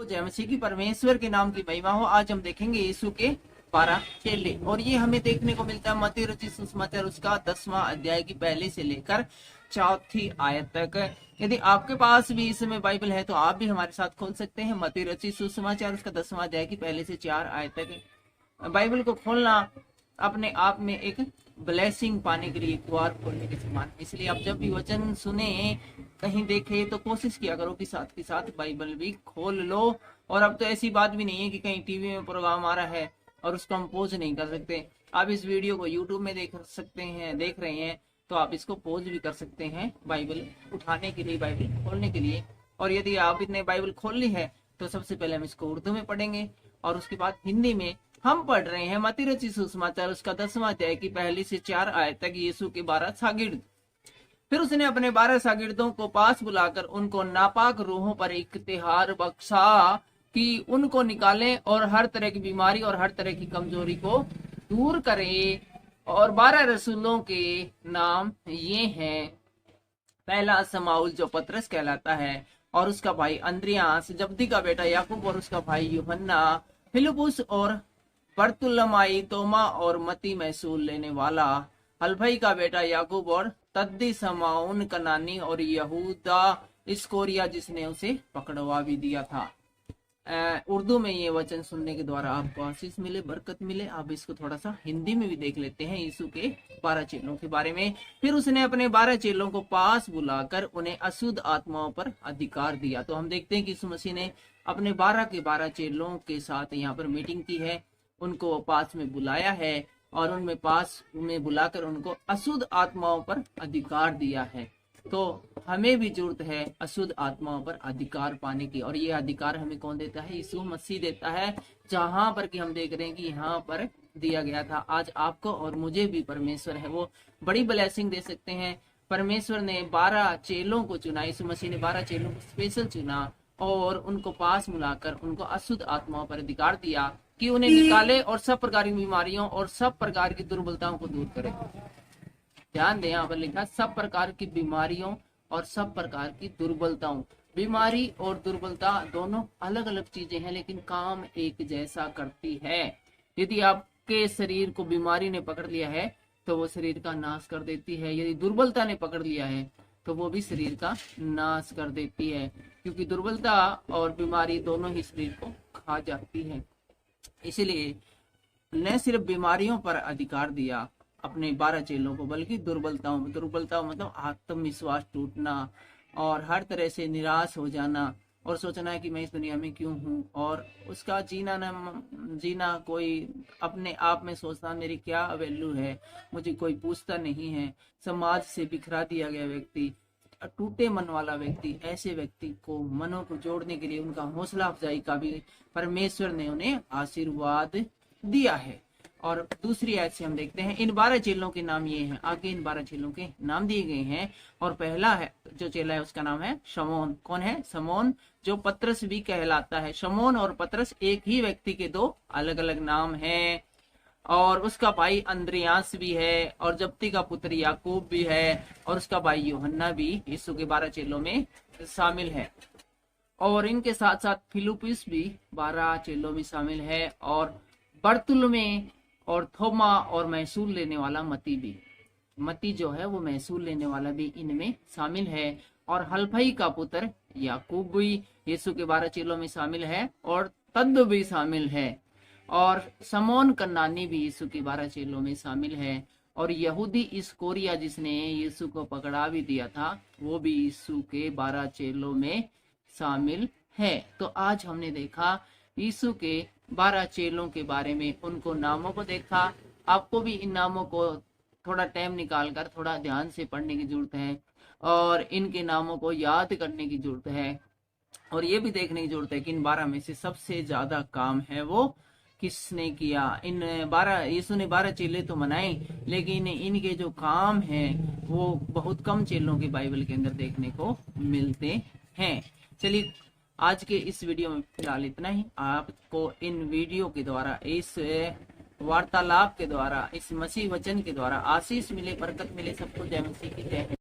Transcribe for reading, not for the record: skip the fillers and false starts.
जय मसीह की परमेश्वर के नाम की महिमा हो। आज हम देखेंगे यीशु के 12 चेले, और ये हमें देखने को मिलता है मत्ती रचित सुसमाचार उसका 10वां अध्याय की पहले से लेकर 4थी आयत तक। यदि आपके पास भी इस समय बाइबल है तो आप भी हमारे साथ खोल सकते हैं मत्ती रचित सुसमाचार उसका 10वां अध्याय की पहले से 4 आयत तक। बाइबल को खोलना अपने आप में एक ब्लेसिंग पाने के लिए द्वार खोलने के समान, इसलिए आप जब भी वचन सुने कहीं देखे तो कोशिश किया करो कि साथ के साथ बाइबल भी खोल लो। और अब तो ऐसी बात भी नहीं है कि कहीं टीवी में प्रोग्राम आ रहा है और उसको हम पॉज नहीं कर सकते। आप इस वीडियो को यूट्यूब में देख सकते हैं, देख रहे हैं तो आप इसको पॉज भी कर सकते हैं बाइबल उठाने के लिए, बाइबल खोलने के लिए। और यदि आप इतने बाइबल खोल ली है तो सबसे पहले हम इसको उर्दू में पढ़ेंगे और उसके बाद हिंदी में हम पढ़ रहे हैं मत्ती रचित सुसमाचार उसका 10वां अध्याय की पहली से 4 आयत तक। यीशु के 12 शागिर्द। फिर उसने अपने 12 शागिर्दों को पास बुलाकर उनको नापाक रूहों पर इख्तियार बख्शा कि उनको निकालें और हर तरह की बीमारी और हर तरह की कमजोरी को दूर करें। और 12 रसूलों के नाम ये हैं। पहला शमौन जो पतरस कहलाता है, और उसका भाई अंद्रियास, जब्दी का बेटा याकूब और उसका भाई यूहन्ना, फिलिपुस और बरतुलमाई, तोमा और मती महसूल लेने वाला, हलफई का बेटा याकूब और तद्दी, शमौन कनानी और यहूदा इस्कोरिया जिसने उसे पकड़वा भी दिया था। उर्दू में ये वचन सुनने के द्वारा आपको आशीष मिले, बरकत मिले। आप इसको थोड़ा सा हिंदी में भी देख लेते हैं यीशु के 12 चेलों के बारे में। फिर उसने अपने 12 चेलों को पास बुलाकर उन्हें अशुद्ध आत्माओं पर अधिकार दिया। तो हम देखते हैं कि यीशु मसीह ने अपने 12 के 12 चेलों के साथ यहाँ पर मीटिंग की है, उनको पास में बुलाया है और उनमें पास में बुलाकर उनको अशुद्ध आत्माओं पर अधिकार दिया है। तो हमें भी जरूरत है अशुद्ध आत्माओं पर अधिकार पाने की, और ये अधिकार हमें कौन देता है? यीशु मसीह देता है। जहां पर कि हम देख रहे हैं कि यहाँ पर दिया गया था, आज आपको और मुझे भी परमेश्वर है वो बड़ी ब्लेसिंग दे सकते हैं। परमेश्वर ने 12 चेलों को चुना, यीशु मसीह ने 12 चेलों को स्पेशल चुना और उनको पास मिलाकर उनको अशुद्ध आत्माओं पर अधिकार दिया कि उन्हें निकाले और सब प्रकार की बीमारियों और सब प्रकार की दुर्बलताओं को दूर करे। ध्यान दें, यहाँ पर लिखा सब प्रकार की बीमारियों और सब प्रकार की दुर्बलताओं। बीमारी और दुर्बलता दोनों अलग अलग चीजें हैं, लेकिन काम एक जैसा करती है। यदि आपके शरीर को बीमारी ने पकड़ लिया है तो वो शरीर का नाश कर देती है, यदि दुर्बलता ने पकड़ लिया है तो वो भी शरीर का नाश कर देती है, क्योंकि दुर्बलता और बीमारी दोनों ही शरीर को खा जाती है। इसलिए न सिर्फ बीमारियों पर अधिकार दिया अपने 12 चेलों को, बल्कि दुर्बलताओं मतलब आत्मविश्वास टूटना और हर तरह से निराश हो जाना और सोचना है कि मैं इस दुनिया में क्यों हूँ, और उसका जीना कोई अपने आप में सोचना मेरी क्या वैल्यू है, मुझे कोई पूछता नहीं है। समाज से बिखरा दिया गया व्यक्ति, टूटे मन वाला व्यक्ति, ऐसे व्यक्ति को मनों को जोड़ने के लिए उनका हौसला अफजाई का भी परमेश्वर ने उन्हें आशीर्वाद दिया है। और दूसरी आयत से हम देखते हैं इन 12 चेलों के नाम ये हैं। आगे इन 12 चेलों के नाम दिए गए हैं, और पहला है जो चेला है उसका नाम है शमौन। कौन है? शमौन, जो पतरस भी कहलाता है। शमौन और पतरस एक ही व्यक्ति के दो अलग अलग नाम हैं। और उसका भाई अंद्रियास भी है, और जब्दी का पुत्र याकूब भी है, और उसका भाई यूहन्ना भी यीशु के 12 चेलों में शामिल है। और इनके साथ साथ फिलिपुस भी 12 चेलों में शामिल है, और बरतुलमै और थोमा और महसूल लेने वाला मती भी, मती जो है वो महसूल लेने वाला भी इनमें शामिल है। और हलफई का पुत्र याकूब भी यीशु के 12 चेलों में शामिल है, और तद्द भी शामिल है। और शमौन कनानी भी यीशु के 12 चेलों में शामिल है। और यहूदी इस्कोरिया जिसने यीशु को पकड़ा भी दिया था, वो भी यीशु के 12 चेलों में शामिल है। तो आज हमने देखा यीशु के 12 चेलों के बारे में, उनको नामों को देखा। आपको भी इन नामों को थोड़ा टाइम निकालकर थोड़ा ध्यान से पढ़ने की जरूरत है, और इनके नामों को याद करने की जरूरत है, और ये भी देखने की जरूरत है कि इन 12 में से सबसे ज्यादा काम है वो किसने किया। इन 12 यीशु ने 12 चेले तो बनाए, लेकिन इनके जो काम है वो बहुत कम चेलों के बाइबल के अंदर देखने को मिलते हैं। चलिए आज के इस वीडियो में फिलहाल इतना ही। आपको इन वीडियो के द्वारा, इस वार्तालाप के द्वारा, इस मसीह वचन के द्वारा आशीष मिले, बरकत मिले। सबको जय मसीह की जय।